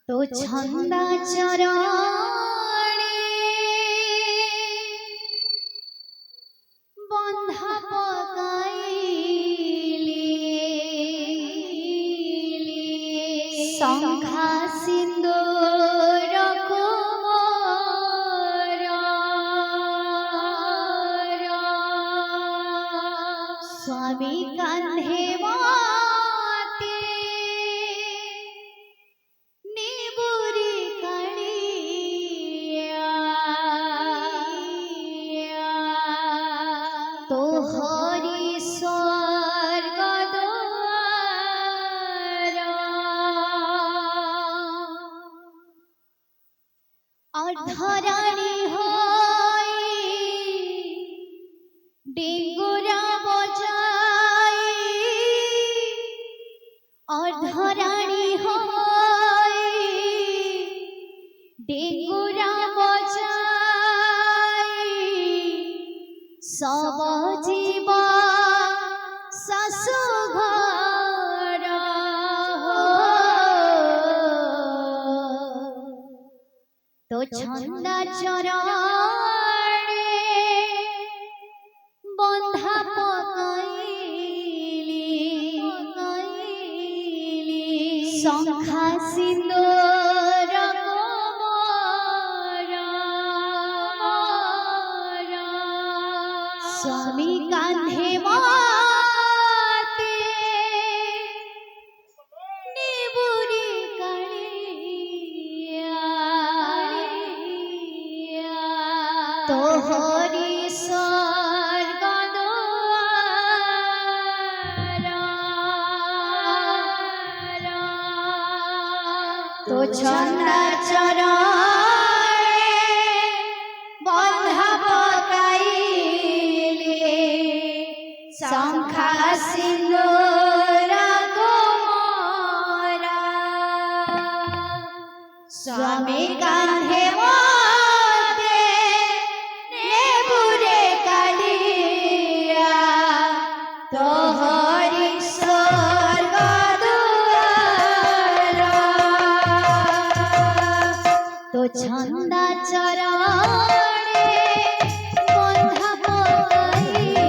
तो छंदा चरणे बंधा पकाइली शंखा सिंदूर कुमार स्वामी कांधे तो हरि स्वर्ग द्वार अर्धराणी हई डेंगुरा बजाई अर्धराणी हई डेंगुरा बजाई सब जीव ससु घर तो छंदा चरणे बंधा पकाइली शंखा सिंदूर स्वामी कांधे माते निबुरी कालिया तो हरि स्वर्ग द्वार तो छंदा चरणे बंधा शंखा सिंदूर कुमार स्वामी कांधे माथे नेबुरे कालिया तो हरि स्वर्ग द्वार तो छंदा चरणे बंधा पकाइली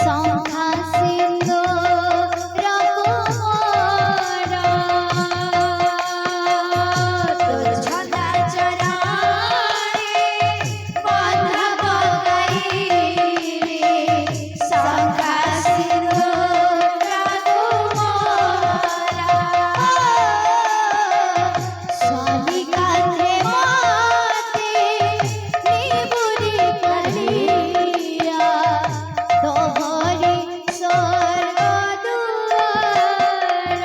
शंखा सिंदूर कुमार तो छंदा चरणे बंधा पकाइली शंखा सिंदूर कुमार स्वामी कांधे माथे निबुरी कालिया तो हरि स्वर्ग द्वार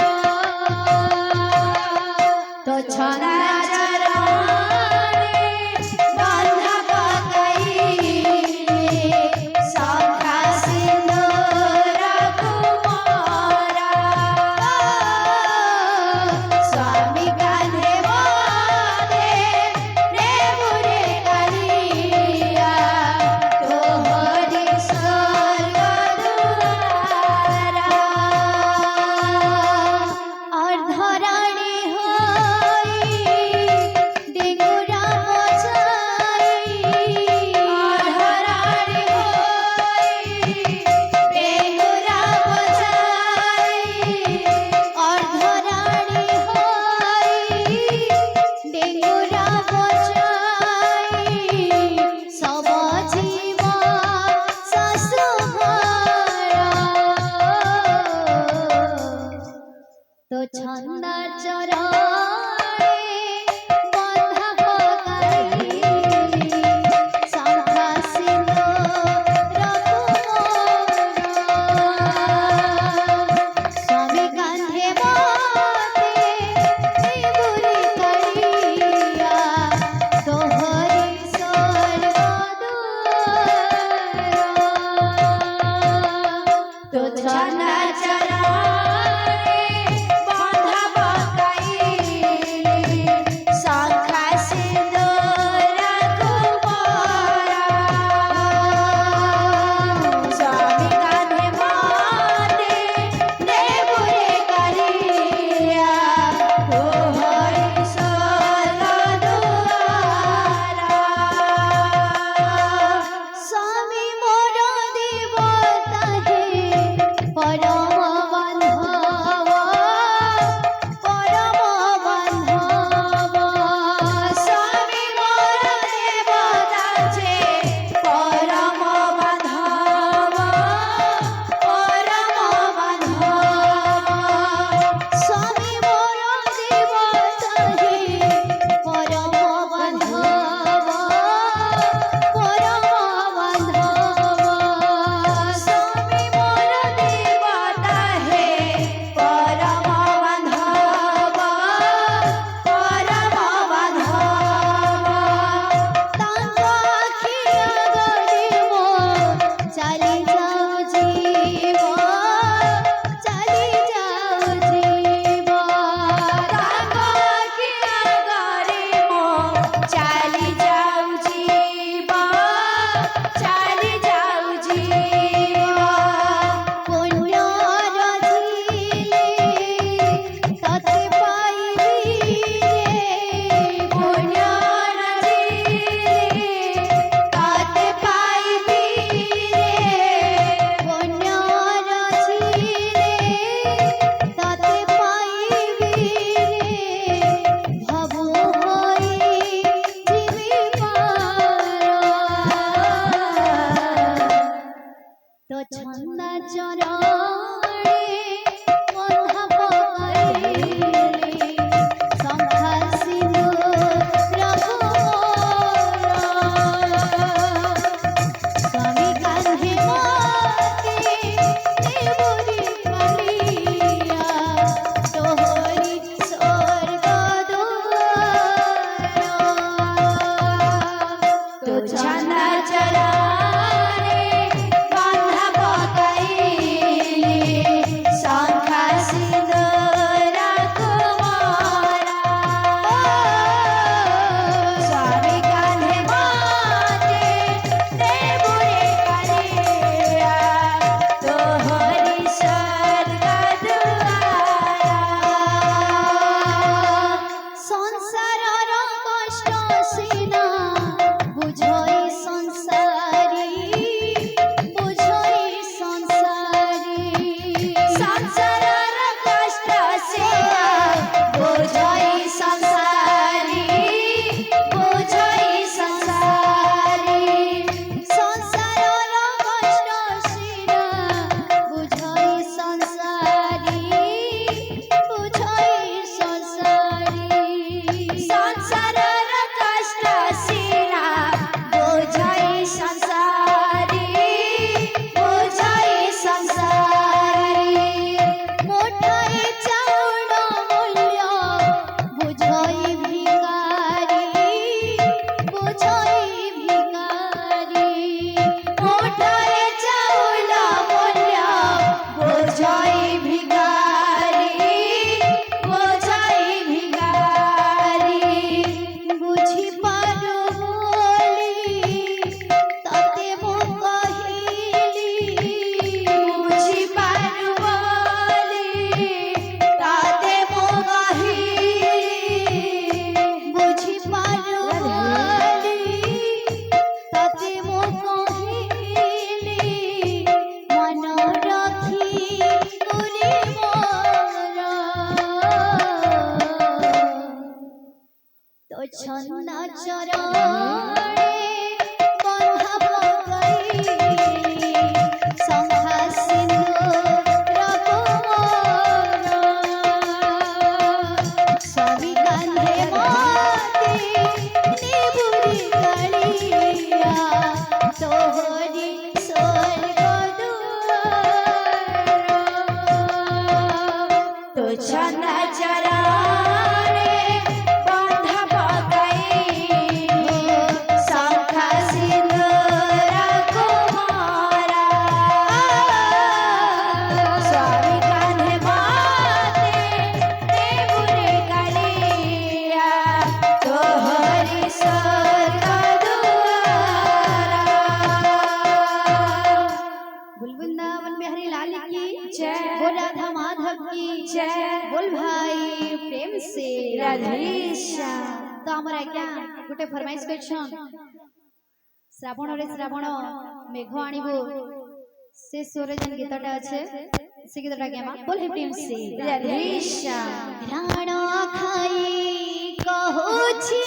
तो छंदा चरणे बंधा पकाइली शंखा सिंदूर कुमार स्वामी कांधे माथे नेबुरे कालिया तो हरि स्वर्ग द्वार अर्धराणी हई डेंगुरा बजाई अर्धराणी हई डेंगुरा बजाई अर्धराणी हई डेंगुरा बजाई सब जीव ससु घर तो छंदा चरणे बंधा पकाइली शंखा सिंदूर कुमार स्वामी कांधे माथे निबुरी कालिया तो हरि स्वर्ग द्वार तो छंदा चरणे बंधा पकाइली ছন্ন চরণে বন্ধা পকাই সংখ্যা সিন্ধুর কোমল স্বামী কান্ধে মতে নিবুড়ি কালিয়া তোহরি স্বর্গ দুয়ার তো ছন্ন চরণে বন্ধা পকাই সংখ্যা সিন্ধুর কোমল স্বামী কান্ধে মতে নিবুড়ি কালিয়া তোহরি স্বর্গ बोल वृंदावन बिहारी लाल की जय, बोल राधा माधव की जय, बोल भाई प्रेम से राधेश्याम। तो हमरा क्या गोटे फरमाइश करछन श्रावण रे श्रावण मेघ आनिबो से सोरे जन गीतटा আছে से गीतटा के बोल प्रेम से राधेश्याम। राण खाई कहूछि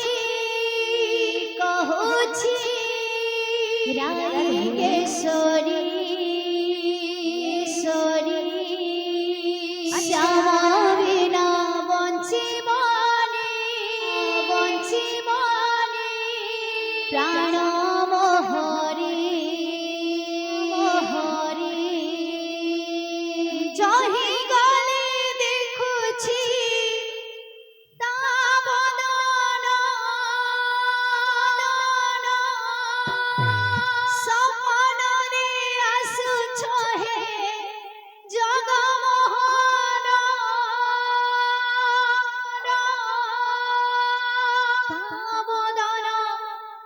राई केशरी श्यामा बिना बंचिबानी प्राण मोहरी जही गले देखुछि ता बदन सपनरे आसुछ हे जगमोहन ता बदन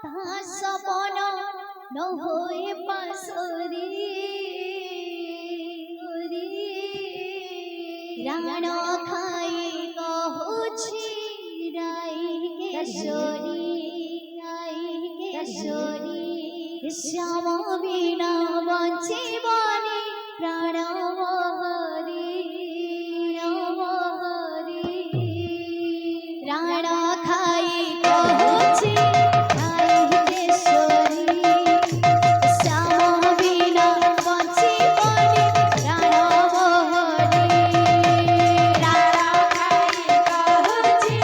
ता सपन न होए पासरी राण खाई कहूछि राई केशरी श्याम बिना बंचिबानी प्राण मोहरी राण खाई कहूछि राई केशरी श्याम बिना बंचिबानी प्राण मोहरी राण खाई कहूछि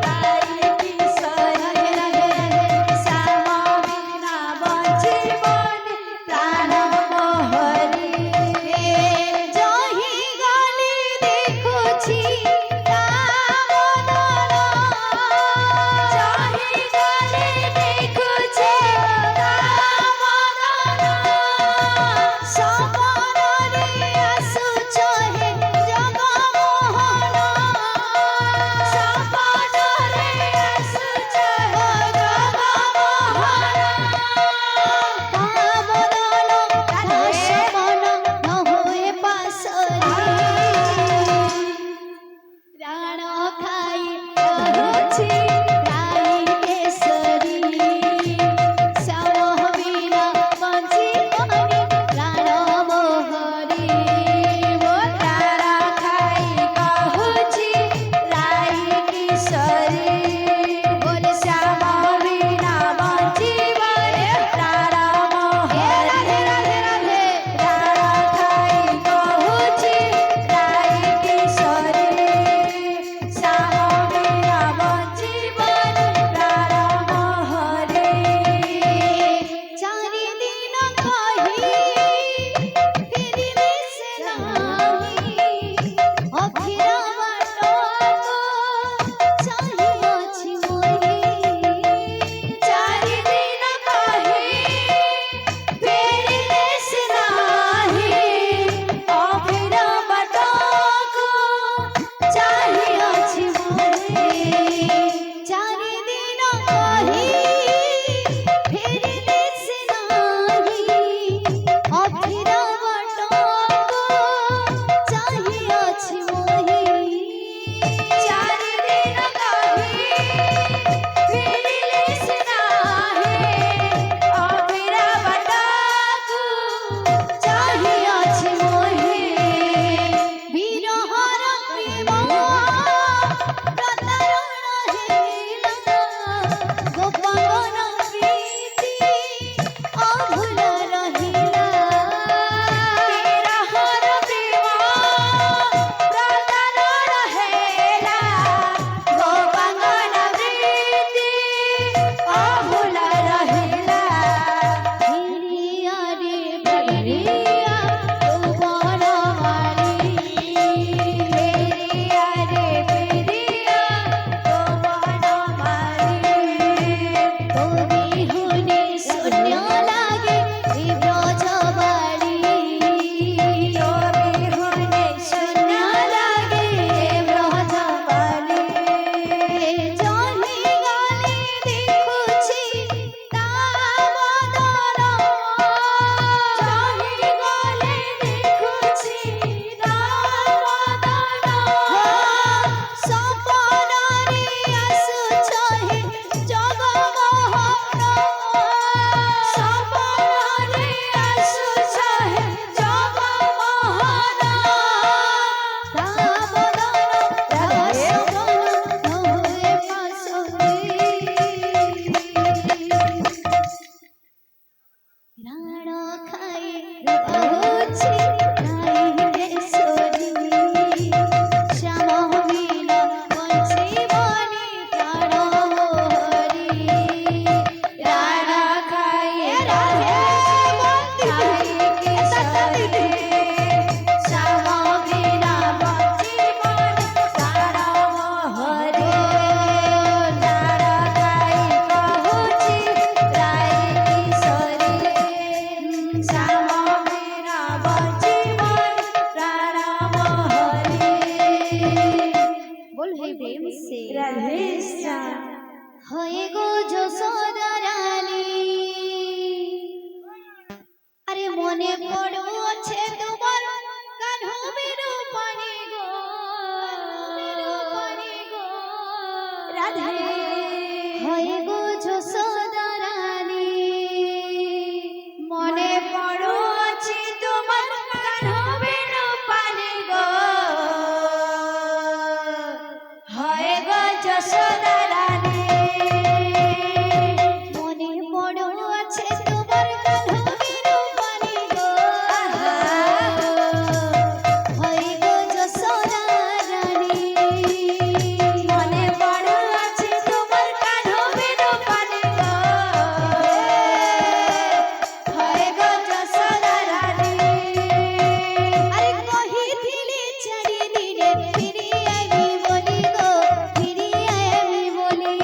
राई केशरी श्याम बिना बंचिबानी प्राण मोहरी से राधे श्याम हये गो যশোদা রানী আরে মনে পড়ছে তোমার কানবের পানি গো राधे হয়ে গো যশোদা রানী মনে পড়ছে তোমার কানবের পানি গো হয় গো যশোদা রানী মনে পড়ছে তোমার কানবের পানি গো হয়ে গো যশোদা রানী মনে পড়ছে তোমার কানবের পানি গো হয় গো যশোদা রানী আরে কহিছিলে চারিদিনে ফিরি আমি বলি গো ফিরি আমি বলি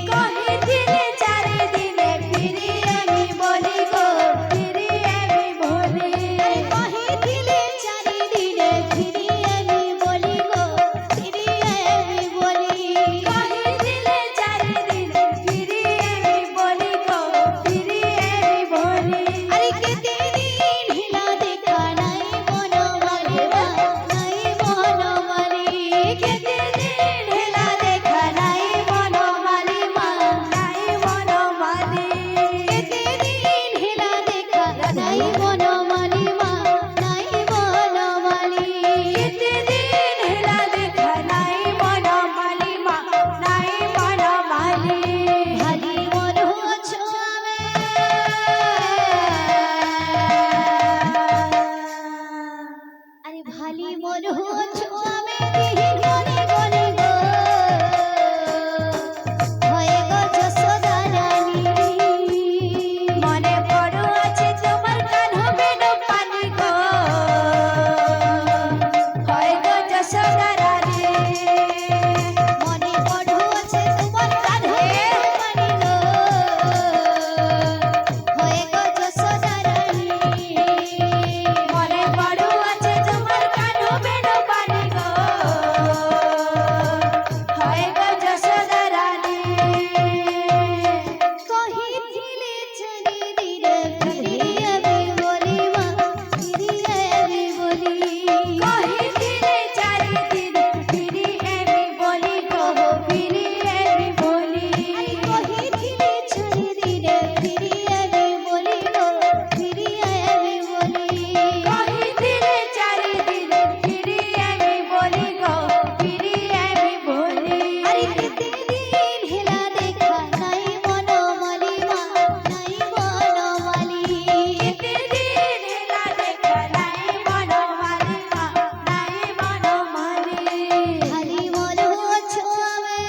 কহিছিলে চারিদিনে ফিরি আমি বলি গো ফিরি আমি বলি কহিছিলে চারিদিনে ফিরি আমি বলি গো ফিরি আমি বলি কহিছিলে চারিদিনে ফিরি আমি বলি গো ফিরি আমি বলি আরে কেতে দিন হিলা দেখা নাই বনমালী নাই বনমালী কেতে দিন হেলা দেখা নাই বনমালী মা নাই বনমালী কেতে দিন হিলা দেখা নাই বনমালী নাই বনমালী কেতে দিন হেলা দেখা নাই বনমালী মা নাই বনমালী ভালি মন হছো আমি আরে ভালি মন হছো আমি দিন গনে গনে গো হয়ে গো যশোদা রানী মনে পড়ছে তোমার কানবের পানি গো হয় গো যশোদা রানী মনে পড়ছে তোমার কানবের পানি গো হয়ে গো যশোদা রানী মনে পড়ছে তোমার কানবের পানি গো হয় গো যশোদা রানী কহিছিলে চারিদিনে ফিরি আমি বলি মা ফিরি আমি বলি কহিছিলে চারিদিনে ফিরি আমি বলি গো ফিরি আমি বলি কহিছিলে চারিদিনে ফিরি আমি বলি গো ফিরি আমি বলি কহিছিলে চারিদিনে ফিরি আমি বলি গো ফিরি আমি বলি আরে কেতে দিন হেলা দেখা নাই বনমালী নাই বনমালী কেতে দিন হেলা দেখা নাই বনমালী মা নাই বনমালী খালি মন হছো আমি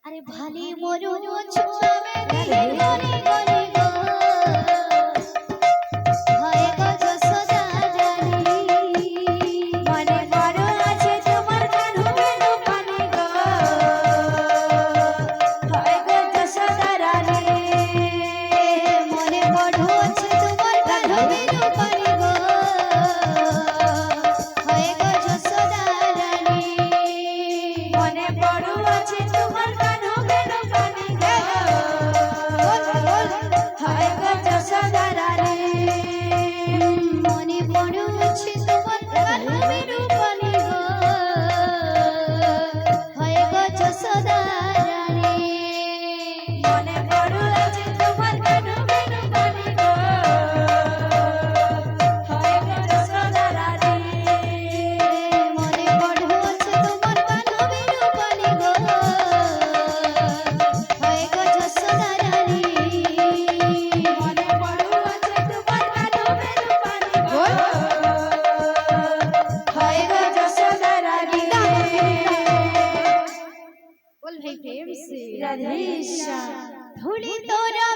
আরে ভালি মন হছো আমি দিন গনে গনে গো হয়ে গো যশোদা রানী মনে পড়ছে তোমার কানবের পানি গো হয় গো যশোদা রানী মনে পড়ছে তোমার কানবের পানি গো হয়ে গো যশোদা রানী মনে পড়ছে তোমার কানবের পানি গো হয় গো যশোদা রানী মনে পড়ছে তোমার কানবের পানি গো হয়ে গো যশোদা রানী মনে পড়ছে তোমার কানবের পানি গো হয় গো যশোদা রানী মনে পড়ছে তোমার কানবের পানি গো হয়ে গো যশোদা রানী মনে পড়ছে তোমার কানবের পানি গো হয় গো যশোদা রানী बोल भाई प्रेम से राधे श्याम धूली तोरा